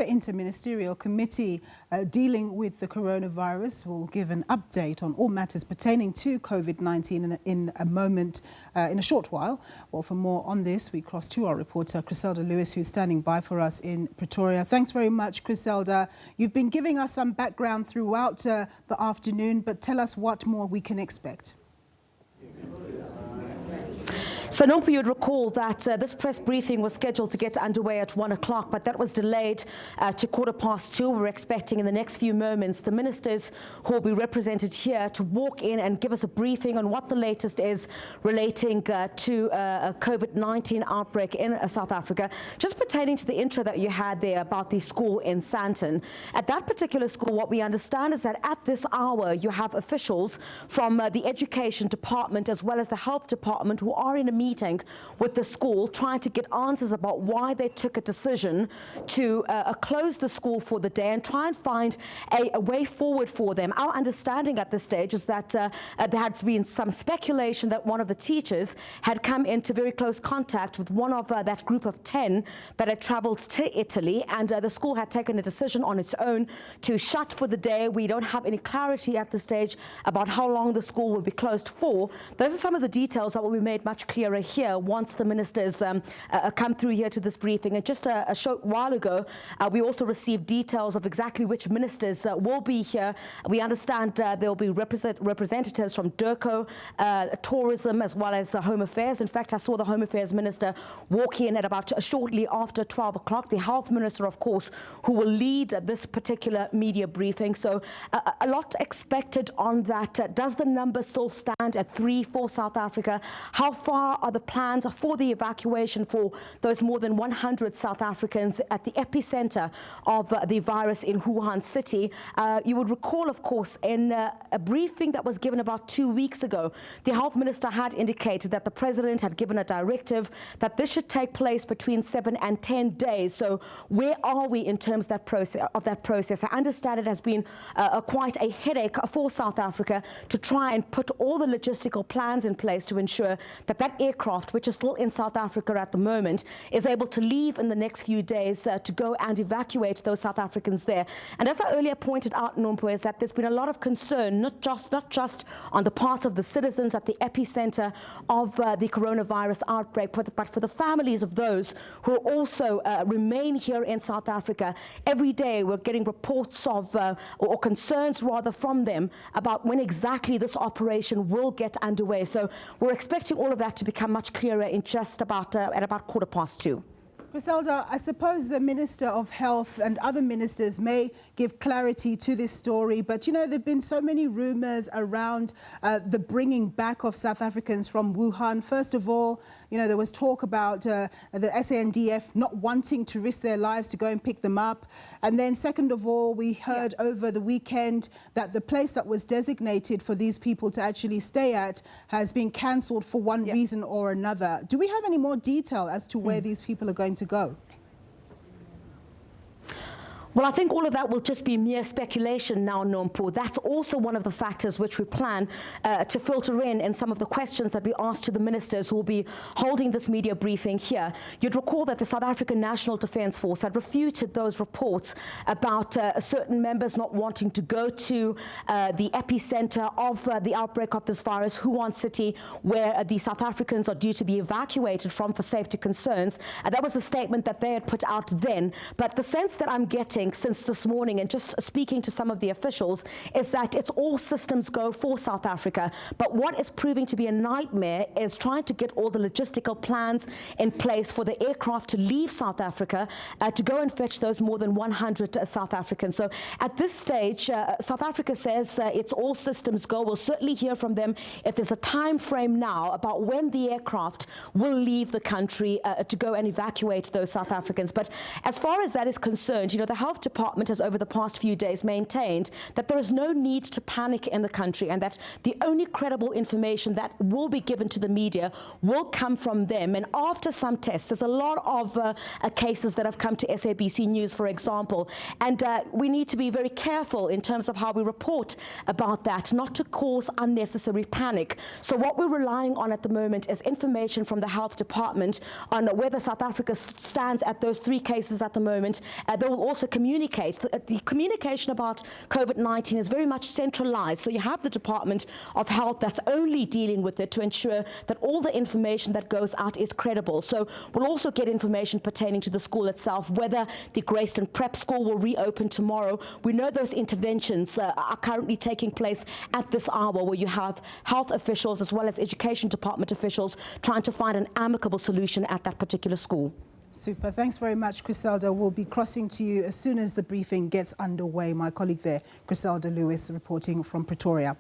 The Inter-ministerial committee dealing with the coronavirus will give an update on all matters pertaining to COVID-19 in a moment, in a short while. Well, for more on this, we cross to our reporter, Chriselda Lewis, who's standing by for us in Pretoria. Thanks very much, Chriselda. You've been giving us some background throughout the afternoon, but tell us what more we can expect. So, Nompu, you'd recall that this press briefing was scheduled to get underway at 1 o'clock, but that was delayed to 2:15. We're expecting in the next few moments the ministers who will be represented here to walk in and give us a briefing on what the latest is relating to a COVID-19 outbreak in South Africa. Just pertaining to the intro that you had there about the school in Sandton. At that particular school, what we understand is that at this hour you have officials from the Education Department as well as the Health Department who are in a meeting with the school trying to get answers about why they took a decision to close the school for the day and try and find a way forward for them. Our understanding at this stage is that there had been some speculation that one of the teachers had come into very close contact with one of that group of 10 that had traveled to Italy, and the school had taken a decision on its own to shut for the day. We don't have any clarity at this stage about how long the school will be closed for. Those are some of the details that will be made much clearer here once the ministers come through here to this briefing. And just a short while ago, we also received details of exactly which ministers will be here. We understand there will be representatives from DIRCO, tourism, as well as Home Affairs. In fact, I saw the Home Affairs Minister walk in at about shortly after 12 o'clock. The Health Minister, of course, who will lead this particular media briefing. So a lot expected on that. Does the number still stand at 3 for South Africa? How far are the plans for the evacuation for those more than 100 South Africans at the epicenter of the virus in Wuhan City? You would recall, of course, in a briefing that was given about 2 weeks ago, the Health Minister had indicated that the President had given a directive that this should take place between 7 and 10 days. So where are we in terms of that process? I understand it has been quite a headache for South Africa to try and put all the logistical plans in place to ensure that that aircraft, which is still in South Africa at the moment, is able to leave in the next few days to go and evacuate those South Africans there. And as I earlier pointed out, Nompu, is that there's been a lot of concern, not just on the part of the citizens at the epicenter of the coronavirus outbreak, but for the families of those who also remain here in South Africa. Every day we're getting reports of, or concerns rather, from them about when exactly this operation will get underway. So we're expecting all of that to become much clearer in just about at about 2:15. Chriselda, I suppose the Minister of Health and other ministers may give clarity to this story, but, you know, there have been so many rumors around the bringing back of South Africans from Wuhan. First of all, you know, there was talk about the SANDF not wanting to risk their lives to go and pick them up. And then second of all, we heard over the weekend that the place that was designated for these people to actually stay at has been cancelled for one reason or another. Do we have any more detail as to where these people are going to go? Well, I think all of that will just be mere speculation now, Nompu. That's also one of the factors which we plan to filter in some of the questions that we asked to the ministers who will be holding this media briefing here. You'd recall that the South African National Defence Force had refuted those reports about certain members not wanting to go to the epicenter of the outbreak of this virus, Wuhan City, where the South Africans are due to be evacuated from for safety concerns. That was a statement that they had put out then. But the sense that I'm getting since this morning, and just speaking to some of the officials, is that it's all systems go for South Africa. But what is proving to be a nightmare is trying to get all the logistical plans in place for the aircraft to leave South Africa to go and fetch those more than 100 South Africans. So at this stage, South Africa says it's all systems go. We'll certainly hear from them if there's a time frame now about when the aircraft will leave the country to go and evacuate those South Africans. But as far as that is concerned, you know, the Health Health Department has over the past few days maintained that there is no need to panic in the country and that the only credible information that will be given to the media will come from them. And after some tests, there's a lot of cases that have come to SABC News, for example, and we need to be very careful in terms of how we report about that, not to cause unnecessary panic. So what we're relying on at the moment is information from the Health Department on whether South Africa stands at those 3 cases at the moment. They will also communicate. The communication about COVID-19 is very much centralized. So you have the Department of Health that's only dealing with it to ensure that all the information that goes out is credible. So we'll also get information pertaining to the school itself, whether the Grayston Prep School will reopen tomorrow. We know those interventions are currently taking place at this hour, where you have health officials as well as education department officials trying to find an amicable solution at that particular school. Super. Thanks very much, Chriselda. We'll be crossing to you as soon as the briefing gets underway. My colleague there, Chriselda Lewis, reporting from Pretoria.